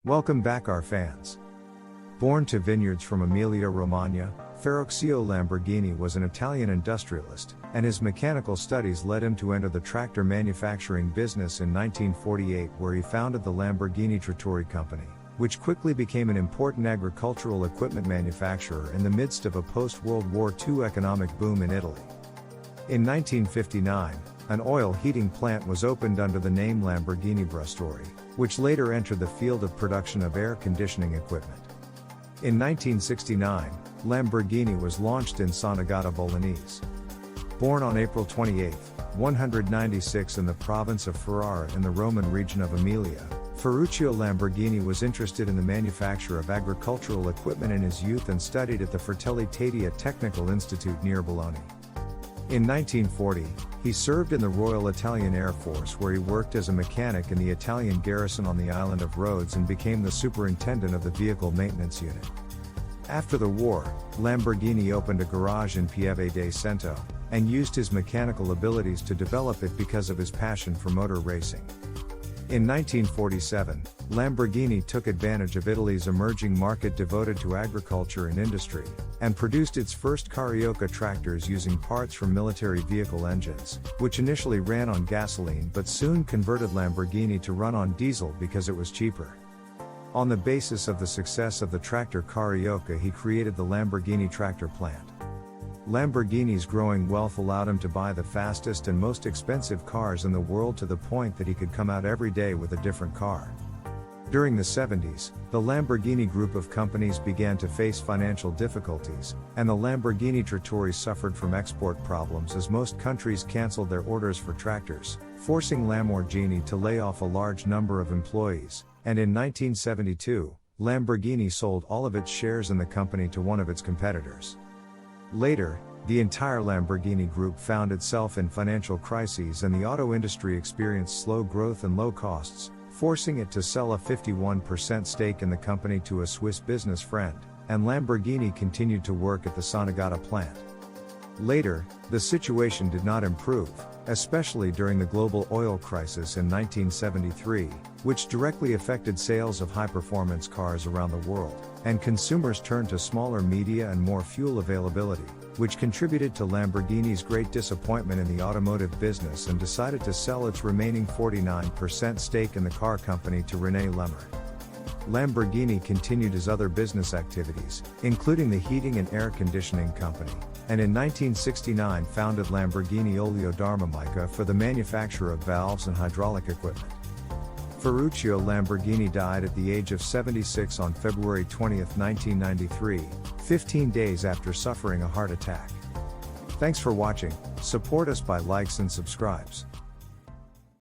Welcome back, our fans. Born to vineyards from Emilia-Romagna, Ferruccio Lamborghini was an Italian industrialist, and his mechanical studies led him to enter the tractor manufacturing business in 1948, where he founded the Lamborghini Trattori Company, which quickly became an important agricultural equipment manufacturer in the midst of a post-World War II economic boom in Italy. In 1959, an oil heating plant was opened under the name Lamborghini Brustori, which later entered the field of production of air conditioning equipment. In 1969, Lamborghini was launched in Sant'Agata Bolognese. Born on April 28, 196 in the province of Ferrara in the Roman region of Emilia, Ferruccio Lamborghini was interested in the manufacture of agricultural equipment in his youth and studied at the Fratelli Taddei Technical Institute near Bologna. In 1940, he served in the Royal Italian Air Force, where he worked as a mechanic in the Italian garrison on the island of Rhodes and became the superintendent of the vehicle maintenance unit. After the war, Lamborghini opened a garage in Pieve de Cento, and used his mechanical abilities to develop it because of his passion for motor racing. In 1947, Lamborghini took advantage of Italy's emerging market devoted to agriculture and industry, and produced its first Carioca tractors using parts from military vehicle engines, which initially ran on gasoline but soon converted Lamborghini to run on diesel because it was cheaper. On the basis of the success of the tractor Carioca, he created the Lamborghini tractor plant. Lamborghini's growing wealth allowed him to buy the fastest and most expensive cars in the world, to the point that he could come out every day with a different car. During the 70s, the Lamborghini group of companies began to face financial difficulties, and the Lamborghini Trattori suffered from export problems as most countries canceled their orders for tractors, forcing Lamborghini to lay off a large number of employees, and in 1972, Lamborghini sold all of its shares in the company to one of its competitors. Later, the entire Lamborghini group found itself in financial crises, and the auto industry experienced slow growth and low costs, forcing it to sell a 51% stake in the company to a Swiss business friend, and Lamborghini continued to work at the Sant'Agata plant. Later, the situation did not improve, especially during the global oil crisis in 1973, which directly affected sales of high-performance cars around the world, and consumers turned to smaller media and more fuel availability, which contributed to Lamborghini's great disappointment in the automotive business, and decided to sell its remaining 49% stake in the car company to René Lemmer. Lamborghini continued his other business activities, including the heating and air conditioning company, and in 1969 founded Lamborghini Oleodarmamica for the manufacture of valves and hydraulic equipment. Ferruccio Lamborghini died at the age of 76 on February 20, 1993, 15 days after suffering a heart attack. Thanks for watching. Support us by likes and subscribes.